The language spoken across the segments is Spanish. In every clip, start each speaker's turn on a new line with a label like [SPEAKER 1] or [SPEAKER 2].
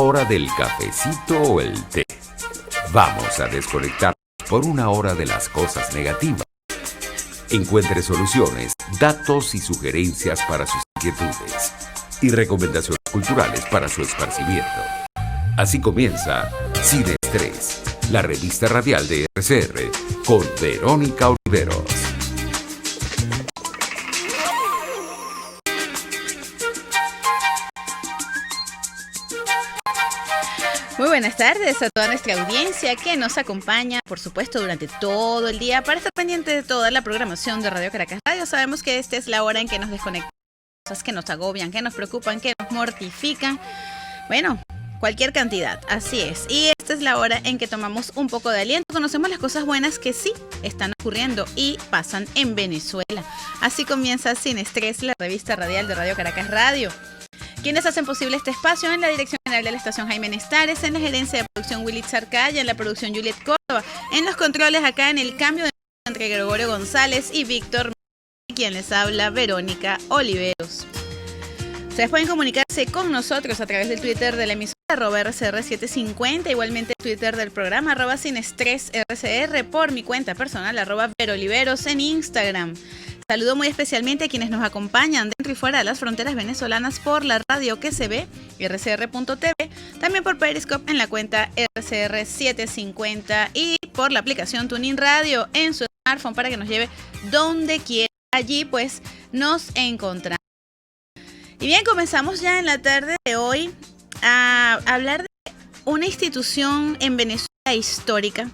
[SPEAKER 1] Hora del cafecito o el té. Vamos a desconectarnos por una hora de las cosas negativas. Encuentre soluciones, datos y sugerencias para sus inquietudes y recomendaciones culturales para su esparcimiento. Así comienza Sin Estrés, la revista radial de RCR con Verónica Oliveros.
[SPEAKER 2] Muy buenas tardes a toda nuestra audiencia que nos acompaña, por supuesto, durante todo el día para estar pendiente de toda la programación de Radio Caracas Radio. Sabemos que esta es la hora en que nos desconectamos, cosas que nos agobian, que nos preocupan, que nos mortifican. Bueno, cualquier cantidad, así es. Y esta es la hora en que tomamos un poco de aliento, conocemos las cosas buenas que sí están ocurriendo y pasan en Venezuela. Así comienza Sin Estrés, la revista radial de Radio Caracas Radio. Quienes hacen posible este espacio: en la dirección general de la estación Jaime Nestares, en la gerencia de producción Willy Zarcaya, en la producción Juliet Córdoba, en los controles acá en el cambio de entre Gregorio González y Víctor, quien les habla, Verónica Oliveros. Ustedes pueden comunicarse con nosotros a través del Twitter de la emisora @RCR750, igualmente el Twitter del programa @SinEstrésRCR, por mi cuenta personal @VerOliveros en Instagram. Saludo muy especialmente a quienes nos acompañan dentro y fuera de las fronteras venezolanas por la radio que se ve, rcr.tv, también por Periscope en la cuenta RCR750 y por la aplicación TuneIn Radio en su smartphone para que nos lleve donde quiera. Allí pues nos encontramos. Y bien, comenzamos ya en la tarde de hoy a hablar de una institución en Venezuela histórica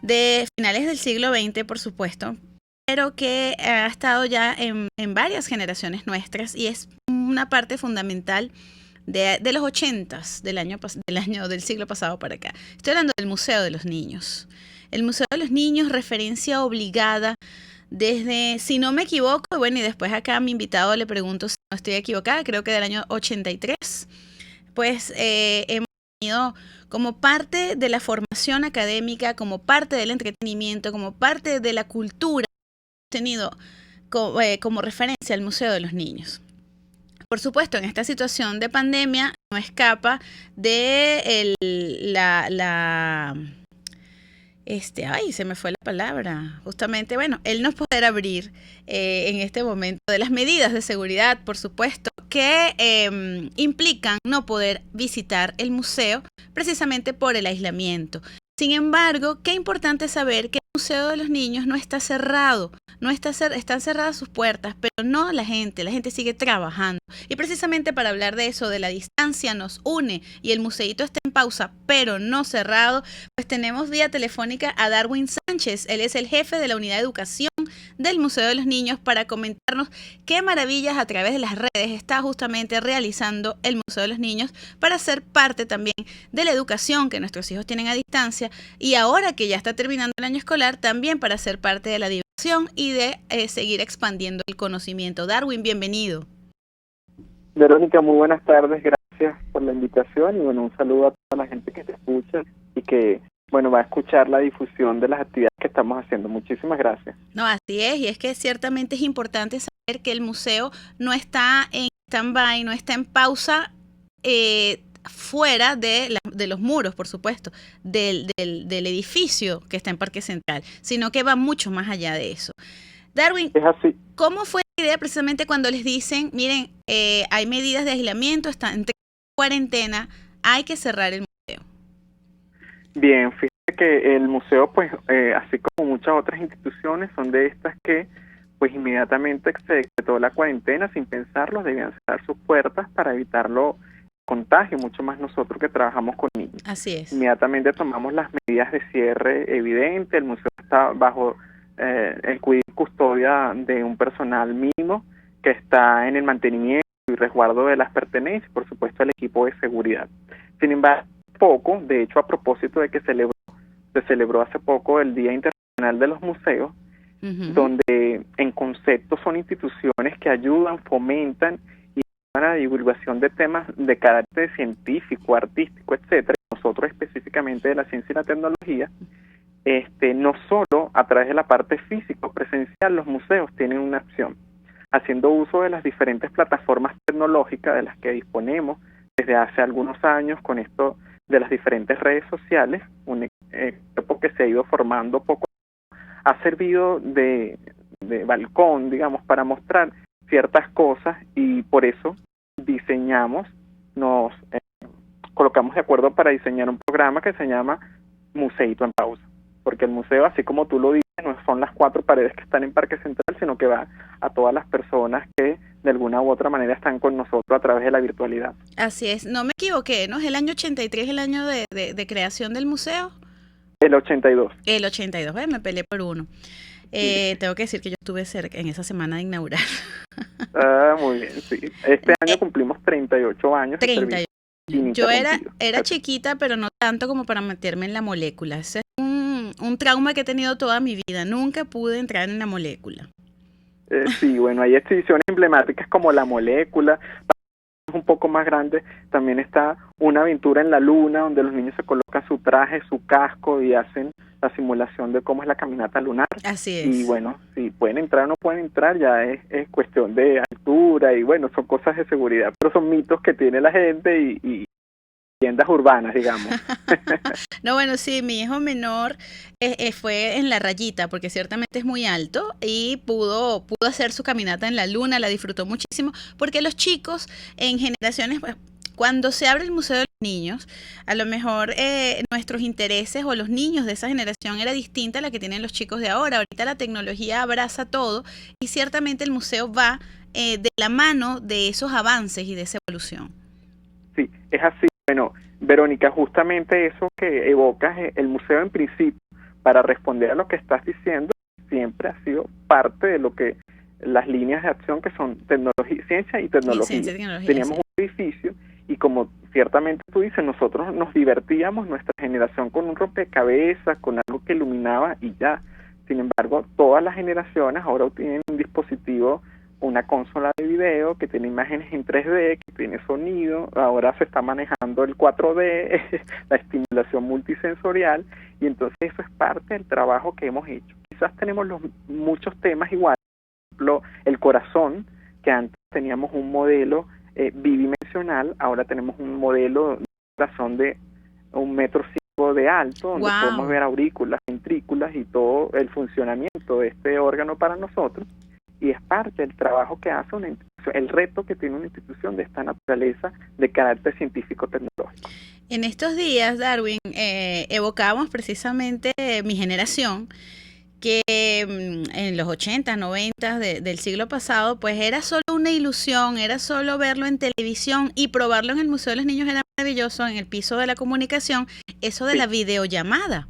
[SPEAKER 2] de finales del siglo XX, por supuesto, pero que ha estado ya en varias generaciones nuestras y es una parte fundamental de los 80s del siglo pasado para acá. Estoy hablando del Museo de los Niños. El Museo de los Niños, referencia obligada desde, si no me equivoco, bueno, y después acá a mi invitado le pregunto si no estoy equivocada, creo que del año 83, pues hemos tenido como parte de la formación académica, como parte del entretenimiento, como parte de la cultura, tenido como referencia al Museo de los Niños. Por supuesto, en esta situación de pandemia no escapa de se me fue la palabra, justamente, bueno, el no poder abrir en este momento, de las medidas de seguridad, por supuesto, que implican no poder visitar el museo precisamente por el aislamiento. Sin embargo, qué importante saber que el Museo de los Niños no está cerrado, están cerradas sus puertas, pero no la gente sigue trabajando. Y precisamente para hablar de eso, de la distancia nos une y el museíto está en pausa, pero no cerrado, pues tenemos vía telefónica a Darwin Sánchez. Él es el jefe de la unidad de educación del Museo de los Niños para comentarnos qué maravillas a través de las redes está justamente realizando el Museo de los Niños para ser parte también de la educación que nuestros hijos tienen a distancia y ahora que ya está terminando el año escolar también para ser parte de la diversión y de seguir expandiendo el conocimiento. Darwin, bienvenido.
[SPEAKER 3] Verónica, muy buenas tardes, gracias por la invitación y bueno, un saludo a toda la gente que te escucha y que bueno, va a escuchar la difusión de las actividades que estamos haciendo. Muchísimas gracias.
[SPEAKER 2] No, así es, y es que ciertamente es importante saber que el museo no está en stand-by, no está en pausa fuera de los muros, por supuesto, del edificio que está en Parque Central, sino que va mucho más allá de eso. Darwin,
[SPEAKER 3] es así.
[SPEAKER 2] ¿Cómo fue la idea precisamente cuando les dicen, miren, hay medidas de aislamiento, están en cuarentena, hay que cerrar el museo?
[SPEAKER 3] Bien, fíjate que el museo, pues, así como muchas otras instituciones, son de estas que, pues, inmediatamente se decretó la cuarentena, sin pensarlo, debían cerrar sus puertas para evitarlo contagio, mucho más nosotros que trabajamos con niños.
[SPEAKER 2] Así es.
[SPEAKER 3] Inmediatamente tomamos las medidas de cierre evidente, el museo está bajo el cuidado y custodia de un personal mínimo que está en el mantenimiento y resguardo de las pertenencias, por supuesto el equipo de seguridad. Sin embargo, de hecho a propósito de que se celebró hace poco el Día Internacional de los Museos, donde en concepto son instituciones que ayudan, fomentan y ayudan a la divulgación de temas de carácter científico, artístico, etcétera. Nosotros específicamente de la ciencia y la tecnología, no solo a través de la parte física o presencial, los museos tienen una acción, haciendo uso de las diferentes plataformas tecnológicas de las que disponemos, desde hace algunos años con esto de las diferentes redes sociales, un equipo que se ha ido formando poco ha servido de balcón, digamos, para mostrar ciertas cosas, y por eso nos colocamos de acuerdo para diseñar un programa que se llama Museíto en Pausa, porque el museo, así como tú lo dices, no son las 4 paredes que están en Parque Central, sino que va a todas las personas que de alguna u otra manera están con nosotros a través de la virtualidad.
[SPEAKER 2] Así es, no me equivoqué, ¿no? ¿Es el año 83 el año de creación del museo?
[SPEAKER 3] El 82.
[SPEAKER 2] El 82, me peleé por uno. Tengo que decir que yo estuve cerca en esa semana de inaugurar.
[SPEAKER 3] Muy bien, sí. Este año cumplimos 38 años.
[SPEAKER 2] 38. Yo era chiquita, pero no tanto como para meterme en la molécula. Ese es un trauma que he tenido toda mi vida. Nunca pude entrar en la molécula.
[SPEAKER 3] Sí, bueno, hay exhibiciones emblemáticas como la molécula. Un poco más grande también está Una aventura en la luna, donde los niños se colocan su traje, su casco y hacen la simulación de cómo es la caminata lunar.
[SPEAKER 2] Así es.
[SPEAKER 3] Y bueno, si pueden entrar o no pueden entrar ya es cuestión de altura, y bueno, son cosas de seguridad, pero son mitos que tiene la gente y leyendas urbanas, digamos.
[SPEAKER 2] No, bueno, sí, mi hijo menor fue en la rayita, porque ciertamente es muy alto y pudo hacer su caminata en la luna, la disfrutó muchísimo, porque los chicos en generaciones, pues, cuando se abre el Museo de los Niños, a lo mejor nuestros intereses o los niños de esa generación era distinta a la que tienen los chicos de ahora. Ahorita la tecnología abraza todo y ciertamente el museo va de la mano de esos avances y de esa evolución.
[SPEAKER 3] Sí, es así. Bueno, Verónica, justamente eso que evocas, el museo en principio, para responder a lo que estás diciendo, siempre ha sido parte de lo que las líneas de acción que son tecnología, ciencia y tecnología. Teníamos un edificio y, como ciertamente tú dices, nosotros nos divertíamos, nuestra generación, con un rompecabezas, con algo que iluminaba y ya. Sin embargo, todas las generaciones ahora tienen un dispositivo, una consola de video que tiene imágenes en 3D, que tiene sonido. Ahora se está manejando el 4D, la estimulación multisensorial, y entonces eso es parte del trabajo que hemos hecho. Quizás tenemos muchos temas iguales. Por ejemplo, el corazón, que antes teníamos un modelo bidimensional, ahora tenemos un modelo de corazón de 1,5 metros de alto, donde podemos ver aurículas, ventrículas y todo el funcionamiento de este órgano para nosotros. Y es parte del trabajo que hace una institución, el reto que tiene una institución de esta naturaleza de carácter científico-tecnológico.
[SPEAKER 2] En estos días, Darwin, evocábamos precisamente mi generación, que en los 80, 90 del siglo pasado, pues era solo una ilusión, era solo verlo en televisión, y probarlo en el Museo de los Niños era maravilloso, en el piso de la comunicación, eso de la videollamada.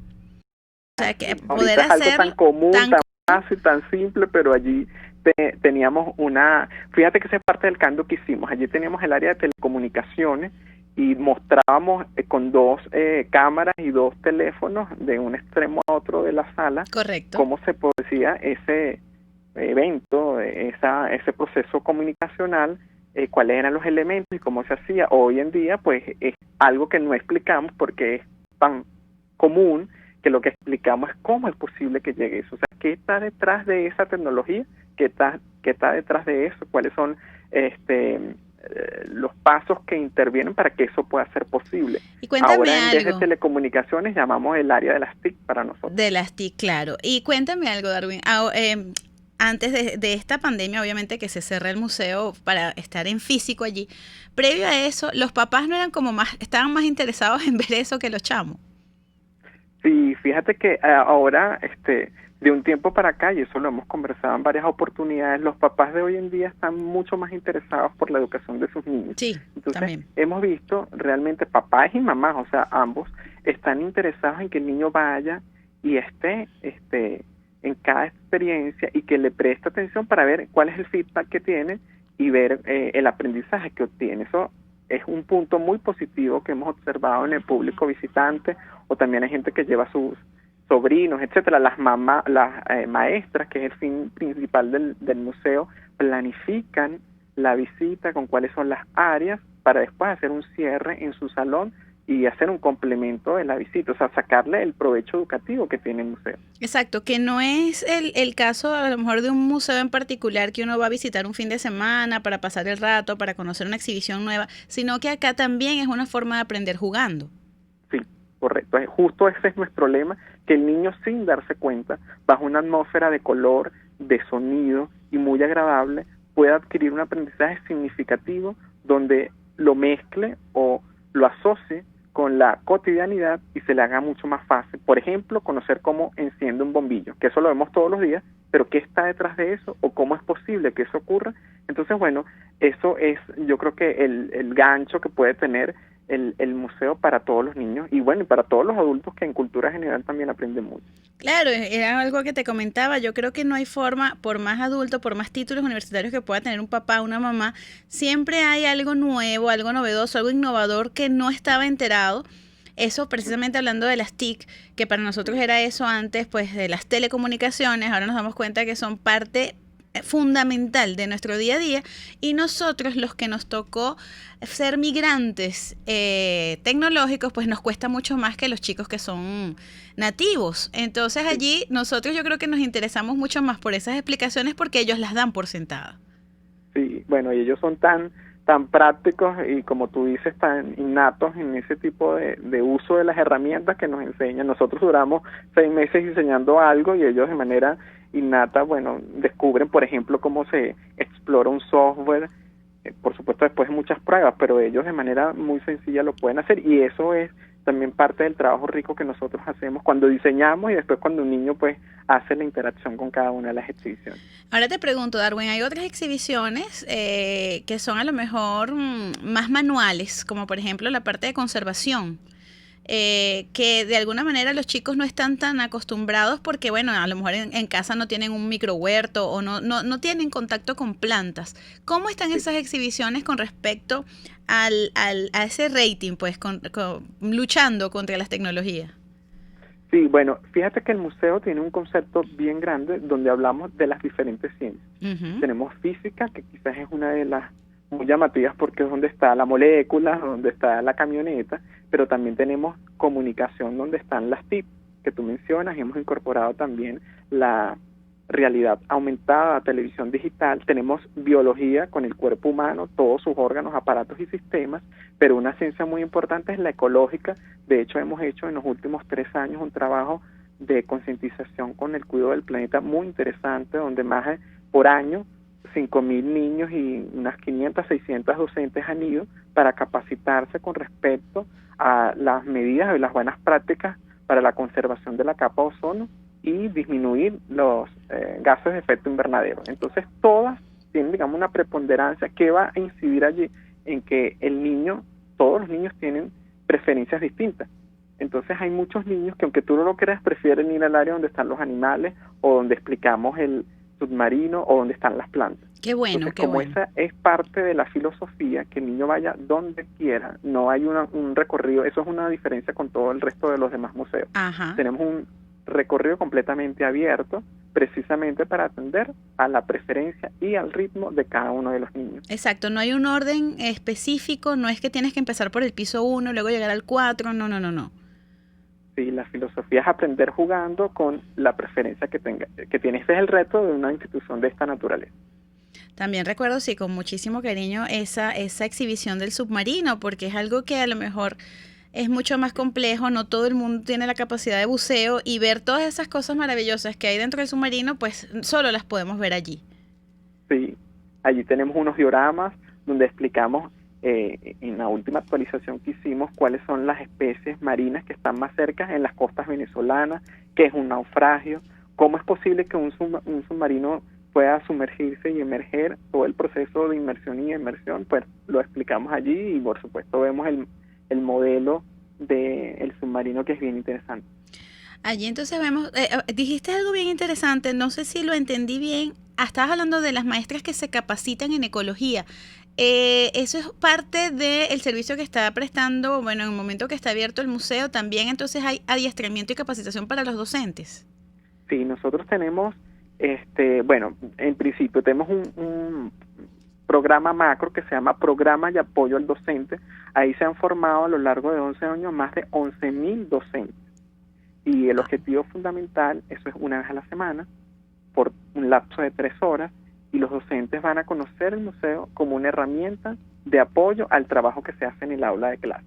[SPEAKER 2] O sea, que poder hacer
[SPEAKER 3] algo tan común, tan fácil, tan simple, pero allí teníamos fíjate que esa es parte del cambio que hicimos. Allí teníamos el área de telecomunicaciones y mostrábamos con 2 cámaras y 2 teléfonos de un extremo a otro de la sala.
[SPEAKER 2] Correcto.
[SPEAKER 3] Cómo se producía ese evento, ese proceso comunicacional, cuáles eran los elementos y cómo se hacía. Hoy en día, pues, es algo que no explicamos porque es tan común, que lo que explicamos es cómo es posible que llegue eso. O sea, ¿qué está detrás de esa tecnología? ¿Qué está detrás de eso? ¿Cuáles son los pasos que intervienen para que eso pueda ser posible?
[SPEAKER 2] Y cuéntame
[SPEAKER 3] ahora, en vez
[SPEAKER 2] algo.
[SPEAKER 3] de telecomunicaciones, llamamos el área de las TIC para nosotros.
[SPEAKER 2] De las TIC, claro. Y cuéntame algo, Darwin. Antes de esta pandemia, obviamente que se cerró el museo para estar en físico allí. Previo a eso, los papás no eran estaban más interesados en ver eso que los chamos.
[SPEAKER 3] Sí, fíjate que ahora, de un tiempo para acá, y eso lo hemos conversado en varias oportunidades, los papás de hoy en día están mucho más interesados por la educación de sus niños.
[SPEAKER 2] Sí,
[SPEAKER 3] entonces
[SPEAKER 2] también.
[SPEAKER 3] Hemos visto realmente papás y mamás, o sea, ambos, están interesados en que el niño vaya y esté en cada experiencia y que le preste atención para ver cuál es el feedback que tiene y ver el aprendizaje que obtiene. Eso es un punto muy positivo que hemos observado en el público visitante, o también hay gente que lleva a sus sobrinos, etcétera. Las maestras, que es el fin principal del museo, planifican la visita con cuáles son las áreas para después hacer un cierre en su salón y hacer un complemento de la visita, o sea, sacarle el provecho educativo que tiene el museo.
[SPEAKER 2] Exacto, que no es el caso a lo mejor de un museo en particular que uno va a visitar un fin de semana para pasar el rato, para conocer una exhibición nueva, sino que acá también es una forma de aprender jugando.
[SPEAKER 3] Sí, correcto. Justo ese es nuestro lema, que el niño sin darse cuenta, bajo una atmósfera de color, de sonido y muy agradable, pueda adquirir un aprendizaje significativo donde lo mezcle o lo asocie con la cotidianidad y se le haga mucho más fácil. Por ejemplo, conocer cómo enciende un bombillo, que eso lo vemos todos los días, pero ¿qué está detrás de eso? ¿O cómo es posible que eso ocurra? Entonces, bueno, eso es, yo creo que el gancho que puede tener el museo para todos los niños y bueno, y para todos los adultos que en cultura general también aprenden mucho.
[SPEAKER 2] Claro, era algo que te comentaba, yo creo que no hay forma, por más adulto, por más títulos universitarios que pueda tener un papá o una mamá, siempre hay algo nuevo, algo novedoso, algo innovador que no estaba enterado. Eso precisamente hablando de las TIC, que para nosotros era eso antes, pues de las telecomunicaciones, ahora nos damos cuenta que son parte fundamental de nuestro día a día y nosotros los que nos tocó ser migrantes tecnológicos pues nos cuesta mucho más que los chicos que son nativos, entonces allí nosotros yo creo que nos interesamos mucho más por esas explicaciones porque ellos las dan por sentada.
[SPEAKER 3] Sí, bueno, y ellos son tan prácticos y como tú dices tan innatos en ese tipo de uso de las herramientas que nos enseñan. Nosotros duramos 6 meses diseñando algo y ellos de manera innata, bueno, descubren, por ejemplo, cómo se explora un software, por supuesto después de muchas pruebas, pero ellos de manera muy sencilla lo pueden hacer y eso es también parte del trabajo rico que nosotros hacemos cuando diseñamos y después cuando un niño pues hace la interacción con cada una de las exhibiciones.
[SPEAKER 2] Ahora te pregunto, Darwin, hay otras exhibiciones que son a lo mejor más manuales, como por ejemplo la parte de conservación. Que de alguna manera los chicos no están tan acostumbrados porque, bueno, a lo mejor en casa no tienen un microhuerto o no tienen contacto con plantas. ¿Cómo están esas exhibiciones con respecto a ese rating, pues, luchando contra las tecnologías?
[SPEAKER 3] Sí, bueno, fíjate que el museo tiene un concepto bien grande donde hablamos de las diferentes ciencias. Uh-huh. Tenemos física, que quizás es una de las muy llamativas porque es donde está la molécula, donde está la camioneta, pero también tenemos comunicación donde están las TIC que tú mencionas y hemos incorporado también la realidad aumentada, televisión digital, tenemos biología con el cuerpo humano, todos sus órganos, aparatos y sistemas, pero una ciencia muy importante es la ecológica. De hecho, hemos hecho en los últimos 3 años un trabajo de concientización con el cuidado del planeta muy interesante, donde más por año 5.000 niños y unas 500, 600 docentes han ido para capacitarse con respecto a las medidas y las buenas prácticas para la conservación de la capa de ozono y disminuir los gases de efecto invernadero. Entonces, todas tienen, digamos, una preponderancia que va a incidir allí en que el niño, todos los niños tienen preferencias distintas. Entonces, hay muchos niños que, aunque tú no lo creas, prefieren ir al área donde están los animales o donde explicamos el submarino o donde están las plantas.
[SPEAKER 2] Qué bueno,
[SPEAKER 3] entonces,
[SPEAKER 2] qué
[SPEAKER 3] como
[SPEAKER 2] bueno.
[SPEAKER 3] Esa es parte de la filosofía, que el niño vaya donde quiera, no hay un recorrido, eso es una diferencia con todo el resto de los demás museos.
[SPEAKER 2] Ajá.
[SPEAKER 3] Tenemos un recorrido completamente abierto, precisamente para atender a la preferencia y al ritmo de cada uno de los niños.
[SPEAKER 2] Exacto, no hay un orden específico, no es que tienes que empezar por el piso 1, luego llegar al 4, no.
[SPEAKER 3] Sí, la filosofía es aprender jugando con la preferencia que tienes. Ese es el reto de una institución de esta naturaleza.
[SPEAKER 2] También recuerdo, sí, con muchísimo cariño esa exhibición del submarino, porque es algo que a lo mejor es mucho más complejo, no todo el mundo tiene la capacidad de buceo y ver todas esas cosas maravillosas que hay dentro del submarino, pues solo las podemos ver allí.
[SPEAKER 3] Sí, allí tenemos unos dioramas donde explicamos en la última actualización que hicimos cuáles son las especies marinas que están más cerca en las costas venezolanas, qué es un naufragio, cómo es posible que un submarino pueda sumergirse y emerger, todo el proceso de inmersión y emersión, pues lo explicamos allí y por supuesto vemos el modelo del submarino que es bien interesante.
[SPEAKER 2] Allí entonces vemos, dijiste algo bien interesante, no sé si lo entendí bien, estabas hablando de las maestras que se capacitan en ecología. Eso es parte del servicio que está prestando, bueno, en el momento que está abierto el museo, también entonces hay adiestramiento y capacitación para los docentes.
[SPEAKER 3] Sí, nosotros tenemos, bueno, en principio tenemos programa macro que se llama Programa de Apoyo al Docente. Ahí se han formado a lo largo de 11 años más de 11.000 docentes. Y el objetivo fundamental, eso es una vez a la semana, por un lapso de 3 horas, y los docentes van a conocer el museo como una herramienta de apoyo al trabajo que se hace en el aula de clase.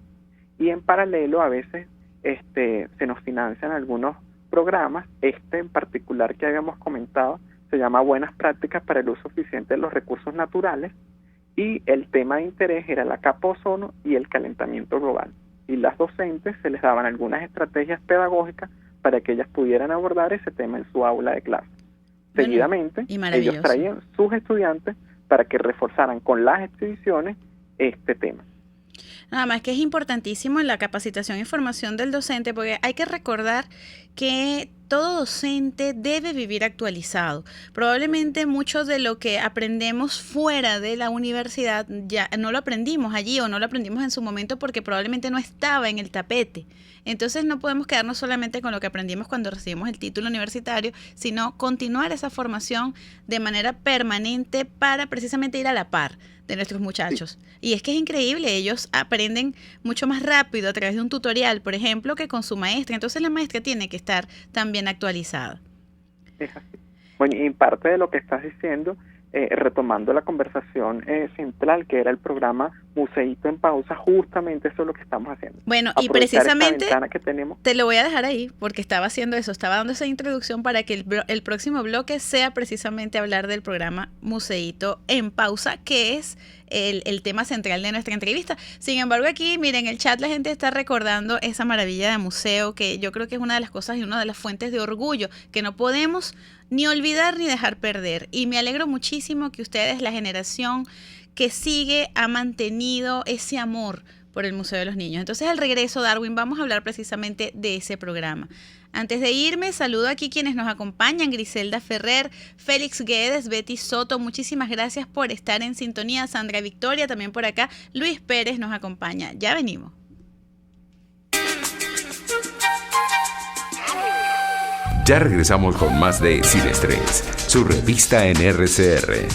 [SPEAKER 3] Y en paralelo, a veces se nos financian algunos programas, en particular que habíamos comentado, se llama Buenas Prácticas para el Uso Eficiente de los Recursos Naturales, y el tema de interés era la capa de ozono y el calentamiento global. Y las docentes se les daban algunas estrategias pedagógicas para que ellas pudieran abordar ese tema en su aula de clase. Seguidamente, ellos traían sus estudiantes para que reforzaran con las expediciones este tema.
[SPEAKER 2] Nada más que es importantísimo en la capacitación y formación del docente, porque hay que recordar que todo docente debe vivir actualizado. Probablemente mucho de lo que aprendemos fuera de la universidad ya no lo aprendimos allí o no lo aprendimos en su momento porque probablemente no estaba en el tapete. Entonces no podemos quedarnos solamente con lo que aprendimos cuando recibimos el título universitario, sino continuar esa formación de manera permanente para precisamente ir a la par de nuestros muchachos. Sí. Y es que es increíble, ellos aprenden mucho más rápido a través de un tutorial, por ejemplo, que con su maestra. Entonces la maestra tiene que estar también actualizada.
[SPEAKER 3] Es así. Bueno, y en parte de lo que estás diciendo, retomando la conversación central, que era el programa Museíto en Pausa, justamente eso es lo que estamos haciendo.
[SPEAKER 2] Bueno, y precisamente que tenemos. Te lo voy a dejar ahí, porque estaba haciendo eso, estaba dando esa introducción para que el próximo bloque sea precisamente hablar del programa Museíto en Pausa, que es el tema central de nuestra entrevista. Sin embargo, aquí, miren, en el chat la gente está recordando esa maravilla de museo, que yo creo que es una de las cosas y una de las fuentes de orgullo que no podemos ni olvidar ni dejar perder. Y me alegro muchísimo que ustedes, la generación que sigue, ha mantenido ese amor por el Museo de los Niños. Entonces, al regreso, Darwin, vamos a hablar precisamente de ese programa. Antes de irme, saludo aquí quienes nos acompañan: Griselda Ferrer, Félix Guedes, Betty Soto, muchísimas gracias por estar en sintonía. Sandra Victoria, también por acá. Luis Pérez nos acompaña. Ya venimos.
[SPEAKER 1] Ya regresamos con más de Sin Estrés, su revista en RCR.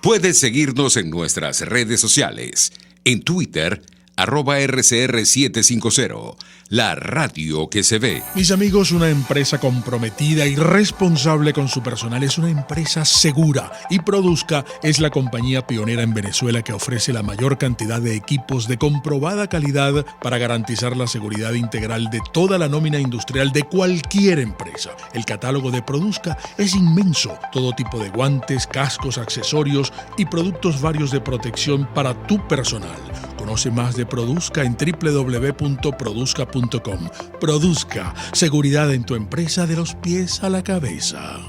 [SPEAKER 1] Puedes seguirnos en nuestras redes sociales. En Twitter, @RCR750, la radio que se ve.
[SPEAKER 4] Mis amigos, una empresa comprometida y responsable con su personal es una empresa segura, y Produzca es la compañía pionera en Venezuela que ofrece la mayor cantidad de equipos de comprobada calidad para garantizar la seguridad integral de toda la nómina industrial de cualquier empresa. El catálogo de Produzca es inmenso, todo tipo de guantes, cascos, accesorios y productos varios de protección para tu personal. Conoce más de Produzca en www.produzca.com. Produzca, seguridad en tu empresa de los pies a la cabeza.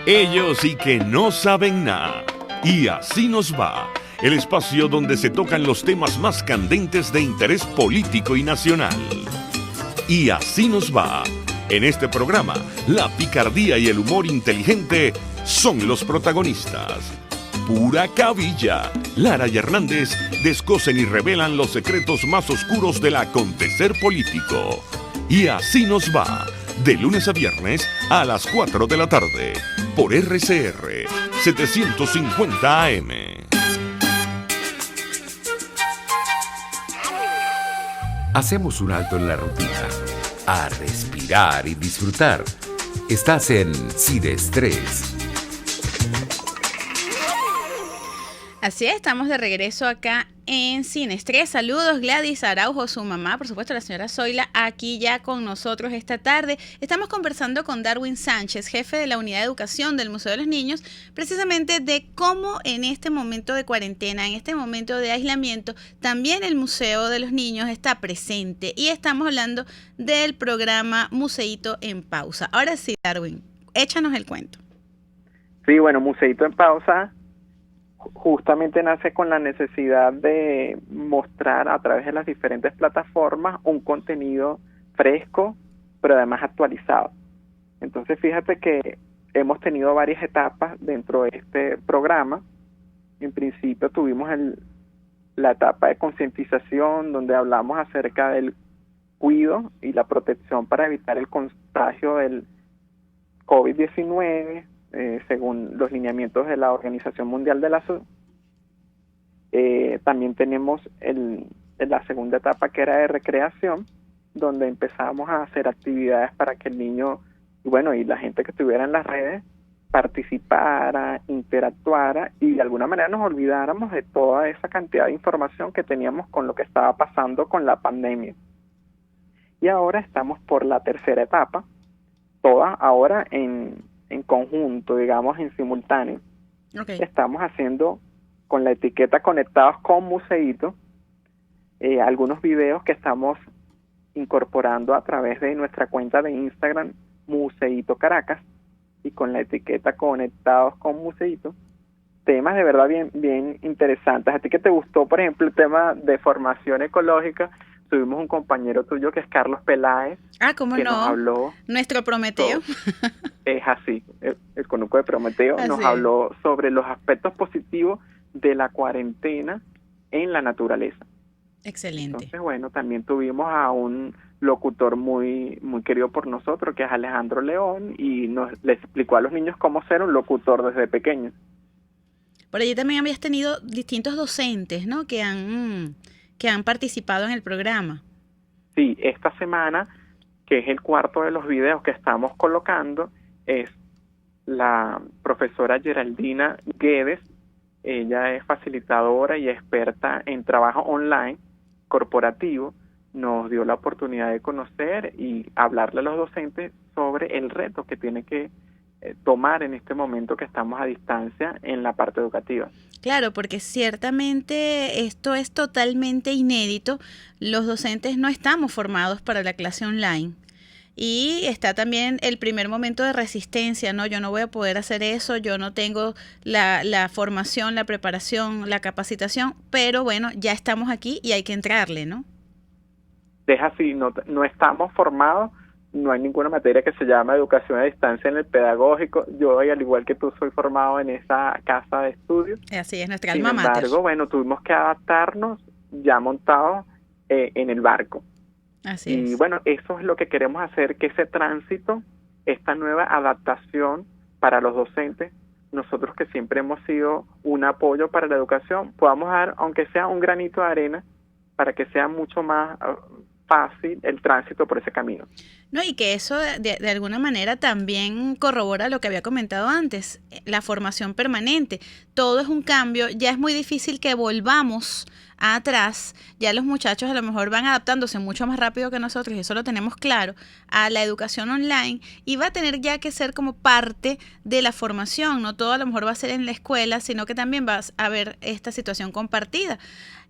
[SPEAKER 5] Ellos sí que no saben nada. Y así nos va. El espacio donde se tocan los temas más candentes de interés político y nacional. Y así nos va. En este programa, la picardía y el humor inteligente son los protagonistas. Pura cabilla. Lara y Hernández descosen y revelan los secretos más oscuros del acontecer político. Y así nos va, de lunes a viernes a las 4 de la tarde, por RCR 750 AM.
[SPEAKER 1] Hacemos un alto en la rutina, a respirar y disfrutar. Estás en Sin Estrés.
[SPEAKER 2] Así es, estamos de regreso acá en Sin Estrés. Saludos, Gladys Araujo, su mamá, por supuesto la señora Zoila, aquí ya con nosotros esta tarde. Estamos conversando con Darwin Sánchez, jefe de la Unidad de Educación del Museo de los Niños, precisamente de cómo en este momento de cuarentena, en este momento de aislamiento, también el Museo de los Niños está presente. Y estamos hablando del programa Museíto en Pausa. Ahora sí, Darwin, échanos el cuento.
[SPEAKER 3] Sí, bueno, Museíto en Pausa justamente nace con la necesidad de mostrar a través de las diferentes plataformas un contenido fresco, pero además actualizado. Entonces, fíjate que hemos tenido varias etapas dentro de este programa. En principio tuvimos la etapa de concientización, donde hablamos acerca del cuidado y la protección para evitar el contagio del COVID-19, según los lineamientos de la Organización Mundial de la Salud. También tenemos la segunda etapa, que era de recreación, donde empezamos a hacer actividades para que el niño, y la gente que estuviera en las redes participara, interactuara y de alguna manera nos olvidáramos de toda esa cantidad de información que teníamos con lo que estaba pasando con la pandemia. Y ahora estamos por la tercera etapa, todas ahora en conjunto, digamos en simultáneo.
[SPEAKER 2] Okay.
[SPEAKER 3] Estamos haciendo con la etiqueta Conectados con Museíto algunos videos que estamos incorporando a través de nuestra cuenta de Instagram Museíto Caracas, y con la etiqueta Conectados con Museíto, temas de verdad bien interesantes. ¿A ti qué te gustó, por ejemplo, el tema de formación ecológica? Tuvimos un compañero tuyo que es Carlos Peláez.
[SPEAKER 2] ¿Cómo
[SPEAKER 3] que
[SPEAKER 2] no?
[SPEAKER 3] Nos habló.
[SPEAKER 2] Nuestro Prometeo.
[SPEAKER 3] Es así, el conuco de Prometeo.
[SPEAKER 2] Así
[SPEAKER 3] nos
[SPEAKER 2] es.
[SPEAKER 3] habló sobre los aspectos positivos de la cuarentena en la naturaleza.
[SPEAKER 2] Excelente.
[SPEAKER 3] Entonces, también tuvimos a un locutor muy querido por nosotros, que es Alejandro León, y le explicó a los niños cómo ser un locutor desde pequeños.
[SPEAKER 2] Por allí también habías tenido distintos docentes, ¿no? Que han participado en el programa.
[SPEAKER 3] Sí, esta semana, que es el cuarto de los videos que estamos colocando, es la profesora Geraldina Guedes. Ella es facilitadora y experta en trabajo online corporativo. Nos dio la oportunidad de conocer y hablarle a los docentes sobre el reto que tiene que tomar en este momento que estamos a distancia en la parte educativa.
[SPEAKER 2] Claro, porque ciertamente esto es totalmente inédito. Los docentes no estamos formados para la clase online. Y está también el primer momento de resistencia, ¿no? Yo no voy a poder hacer eso, yo no tengo la formación, la preparación, la capacitación, pero ya estamos aquí y hay que entrarle, ¿no?
[SPEAKER 3] Es así, no estamos formados, no hay ninguna materia que se llama educación a distancia en el pedagógico. Yo, al igual que tú, soy formado en esa casa de estudios.
[SPEAKER 2] Así es, nuestra alma mater.
[SPEAKER 3] Sin embargo, tuvimos que adaptarnos ya montados en el barco.
[SPEAKER 2] Así
[SPEAKER 3] y
[SPEAKER 2] es.
[SPEAKER 3] Eso es lo que queremos hacer, que ese tránsito, esta nueva adaptación para los docentes, nosotros que siempre hemos sido un apoyo para la educación, podamos dar, aunque sea un granito de arena, para que sea mucho más fácil el tránsito por ese camino.
[SPEAKER 2] No, y que eso de alguna manera también corrobora lo que había comentado antes, la formación permanente. Todo es un cambio, ya es muy difícil que volvamos atrás, ya los muchachos a lo mejor van adaptándose mucho más rápido que nosotros, y eso lo tenemos claro, a la educación online, y va a tener ya que ser como parte de la formación. No todo a lo mejor va a ser en la escuela, sino que también va a haber esta situación compartida.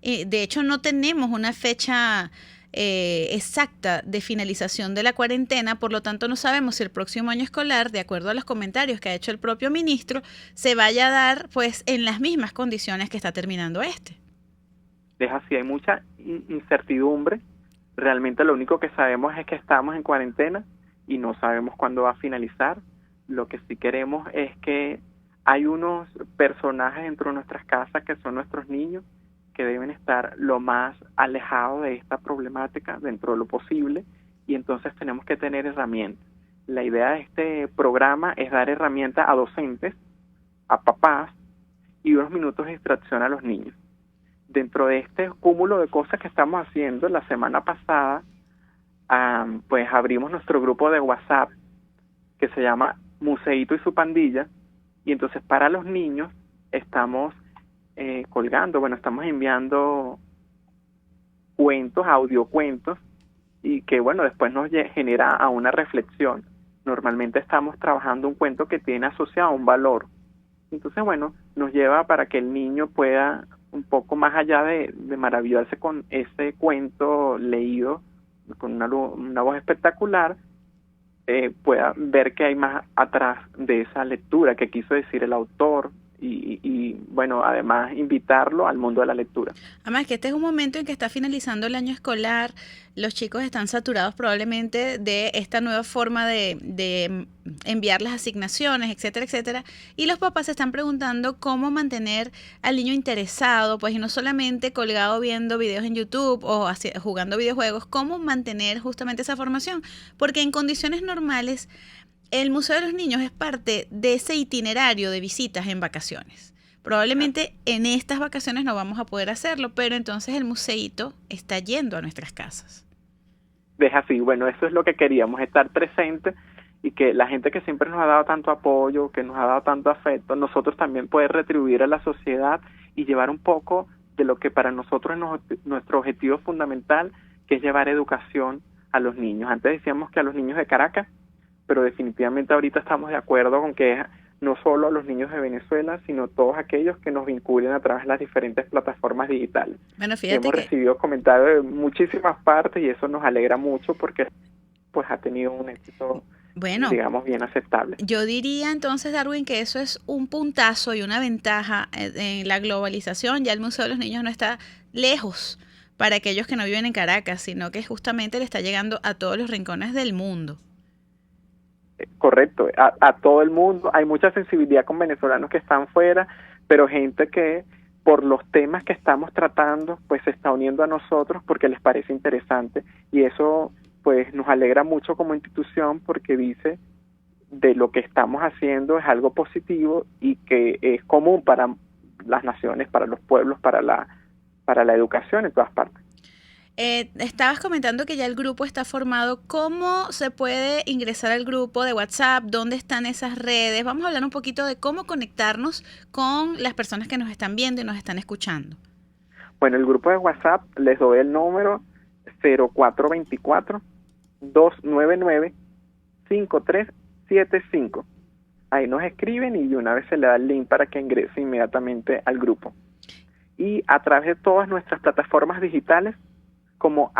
[SPEAKER 2] De hecho, no tenemos una fecha exacta de finalización de la cuarentena, por lo tanto no sabemos si el próximo año escolar, de acuerdo a los comentarios que ha hecho el propio ministro, se vaya a dar pues en las mismas condiciones que está terminando este.
[SPEAKER 3] Es así, hay mucha incertidumbre. Realmente lo único que sabemos es que estamos en cuarentena y no sabemos cuándo va a finalizar. Lo que sí queremos es que hay unos personajes dentro de nuestras casas que son nuestros niños, que deben estar lo más alejados de esta problemática dentro de lo posible, y entonces tenemos que tener herramientas. La idea de este programa es dar herramientas a docentes, a papás, y unos minutos de distracción a los niños. Dentro de este cúmulo de cosas que estamos haciendo, la semana pasada, pues abrimos nuestro grupo de WhatsApp que se llama Museíto y su pandilla, y entonces para los niños estamos colgando, estamos enviando cuentos, audiocuentos, y que después nos genera a una reflexión. Normalmente estamos trabajando un cuento que tiene asociado un valor. Entonces, nos lleva para que el niño pueda, un poco más allá de maravillarse con ese cuento leído, con una voz espectacular, pueda ver que hay más atrás de esa lectura que quiso decir el autor, y además invitarlo al mundo de la lectura.
[SPEAKER 2] Además que este es un momento en que está finalizando el año escolar, los chicos están saturados probablemente de esta nueva forma de enviar las asignaciones, etcétera, etcétera, y los papás se están preguntando cómo mantener al niño interesado, pues, y no solamente colgado viendo videos en YouTube o jugando videojuegos, cómo mantener justamente esa formación, porque en condiciones normales el Museo de los Niños es parte de ese itinerario de visitas en vacaciones. Probablemente en estas vacaciones no vamos a poder hacerlo, pero entonces el museíto está yendo a nuestras casas.
[SPEAKER 3] Es así, bueno, eso es lo que queríamos, estar presentes y que la gente que siempre nos ha dado tanto apoyo, que nos ha dado tanto afecto, nosotros también poder retribuir a la sociedad y llevar un poco de lo que para nosotros es nuestro objetivo fundamental, que es llevar educación a los niños. Antes decíamos que a los niños de Caracas, pero definitivamente ahorita estamos de acuerdo con que no solo a los niños de Venezuela, sino todos aquellos que nos vinculen a través de las diferentes plataformas digitales.
[SPEAKER 2] Bueno, fíjate
[SPEAKER 3] hemos recibido comentarios de muchísimas partes y eso nos alegra mucho porque pues ha tenido un éxito, digamos, bien aceptable.
[SPEAKER 2] Yo diría entonces, Darwin, que eso es un puntazo y una ventaja en la globalización. Ya el Museo de los Niños no está lejos para aquellos que no viven en Caracas, sino que justamente le está llegando a todos los rincones del mundo.
[SPEAKER 3] Correcto, a todo el mundo. Hay mucha sensibilidad con venezolanos que están fuera, pero gente que por los temas que estamos tratando, pues se está uniendo a nosotros porque les parece interesante, y eso pues nos alegra mucho como institución porque dice de lo que estamos haciendo es algo positivo y que es común para las naciones, para los pueblos, para la educación en todas partes.
[SPEAKER 2] Estabas comentando que ya el grupo está formado. ¿Cómo se puede ingresar al grupo de WhatsApp? ¿Dónde están esas redes? Vamos a hablar un poquito de cómo conectarnos con las personas que nos están viendo y nos están escuchando.
[SPEAKER 3] Bueno, el grupo de WhatsApp, les doy el número 0424-299-5375. Ahí nos escriben y de una vez se le da el link para que ingrese inmediatamente al grupo. Y a través de todas nuestras plataformas digitales, como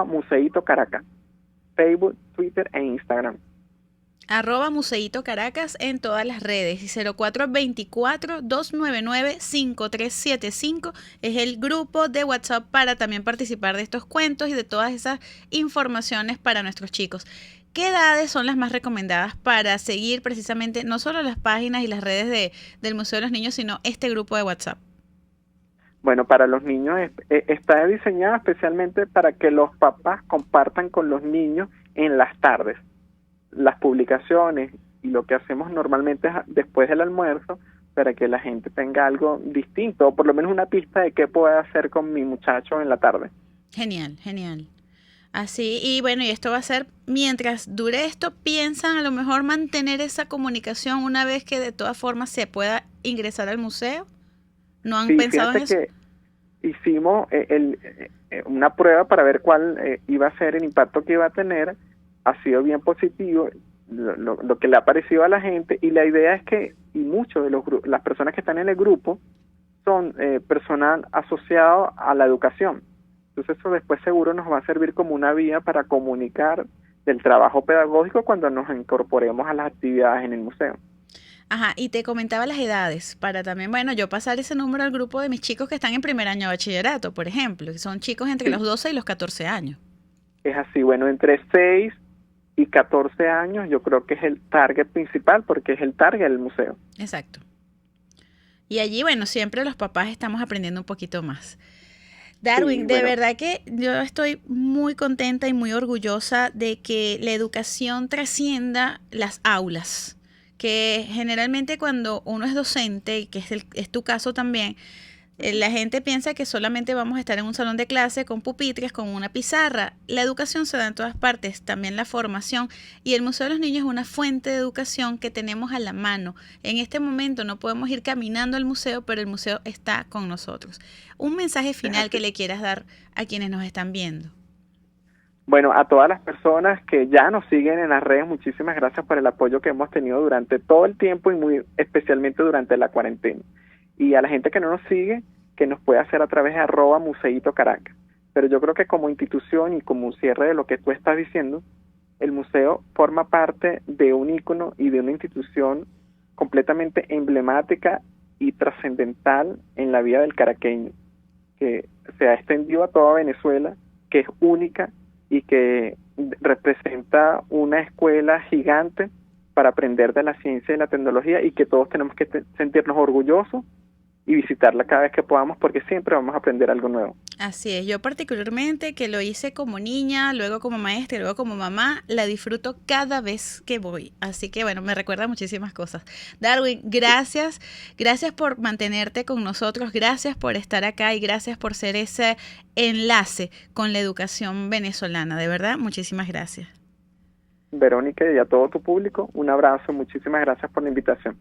[SPEAKER 3] @Museito Caracas, Facebook, Twitter e Instagram.
[SPEAKER 2] @Museito Caracas en todas las redes. Y 0424-299-5375 es el grupo de WhatsApp para también participar de estos cuentos y de todas esas informaciones para nuestros chicos. ¿Qué edades son las más recomendadas para seguir precisamente no solo las páginas y las redes del Museo de los Niños, sino este grupo de WhatsApp?
[SPEAKER 3] Bueno, para los niños está diseñado especialmente para que los papás compartan con los niños en las tardes las publicaciones, y lo que hacemos normalmente es después del almuerzo para que la gente tenga algo distinto o por lo menos una pista de qué puede hacer con mi muchacho en la tarde.
[SPEAKER 2] Genial, genial. Así, y bueno, y esto va a ser, mientras dure esto, ¿piensan a lo mejor mantener esa comunicación una vez que de todas formas se pueda ingresar al museo? ¿No han pensado en eso? Que
[SPEAKER 3] hicimos una prueba para ver cuál iba a ser el impacto que iba a tener. Ha sido bien positivo lo que le ha parecido a la gente, y la idea es que, y muchos de las personas que están en el grupo son personal asociado a la educación. Entonces eso después seguro nos va a servir como una vía para comunicar del trabajo pedagógico cuando nos incorporemos a las actividades en el museo.
[SPEAKER 2] Ajá, y te comentaba las edades, para también, bueno, yo pasar ese número al grupo de mis chicos que están en primer año de bachillerato, por ejemplo, que son chicos entre los 12 y los 14 años.
[SPEAKER 3] Es así, bueno, entre 6 y 14 años yo creo que es el target principal, porque es el target del museo.
[SPEAKER 2] Exacto. Y allí, bueno, siempre los papás estamos aprendiendo un poquito más. Darwin, sí, de verdad que yo estoy muy contenta y muy orgullosa de que la educación trascienda las aulas, que generalmente cuando uno es docente, y que es tu caso también, la gente piensa que solamente vamos a estar en un salón de clase con pupitres, con una pizarra. La educación se da en todas partes, también la formación, y el Museo de los Niños es una fuente de educación que tenemos a la mano. En este momento no podemos ir caminando al museo, pero el museo está con nosotros. Un mensaje final que le quieras dar a quienes nos están viendo.
[SPEAKER 3] Bueno, a todas las personas que ya nos siguen en las redes, muchísimas gracias por el apoyo que hemos tenido durante todo el tiempo y muy especialmente durante la cuarentena. Y a la gente que no nos sigue, que nos puede hacer a través de @Museito Caracas. Pero yo creo que como institución y como un cierre de lo que tú estás diciendo, el museo forma parte de un ícono y de una institución completamente emblemática y trascendental en la vida del caraqueño, que se ha extendido a toda Venezuela, que es única y que representa una escuela gigante para aprender de la ciencia y la tecnología, y que todos tenemos que sentirnos orgullosos y visitarla cada vez que podamos, porque siempre vamos a aprender algo nuevo.
[SPEAKER 2] Así es, yo particularmente que lo hice como niña, luego como maestra y luego como mamá, la disfruto cada vez que voy. Así que bueno, me recuerda muchísimas cosas. Darwin, gracias por mantenerte con nosotros, gracias por estar acá y gracias por ser ese enlace con la educación venezolana. De verdad, muchísimas gracias.
[SPEAKER 3] Verónica, y a todo tu público, un abrazo, muchísimas gracias por la invitación.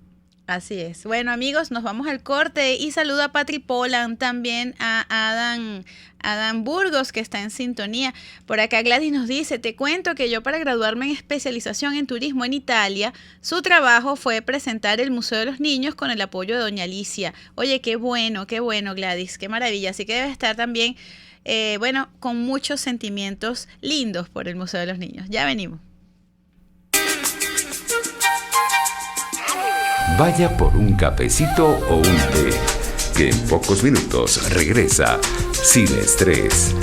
[SPEAKER 2] Así es. Bueno, amigos, nos vamos al corte y saludo a Patri Polan, también a Adam Burgos, que está en sintonía. Por acá Gladys nos dice, te cuento que yo para graduarme en especialización en turismo en Italia, su trabajo fue presentar el Museo de los Niños con el apoyo de doña Alicia. Oye, qué bueno, Gladys, qué maravilla. Así que debe estar también, con muchos sentimientos lindos por el Museo de los Niños. Ya venimos.
[SPEAKER 1] Vaya por un cafecito o un té, que en pocos minutos regresa Sin Estrés.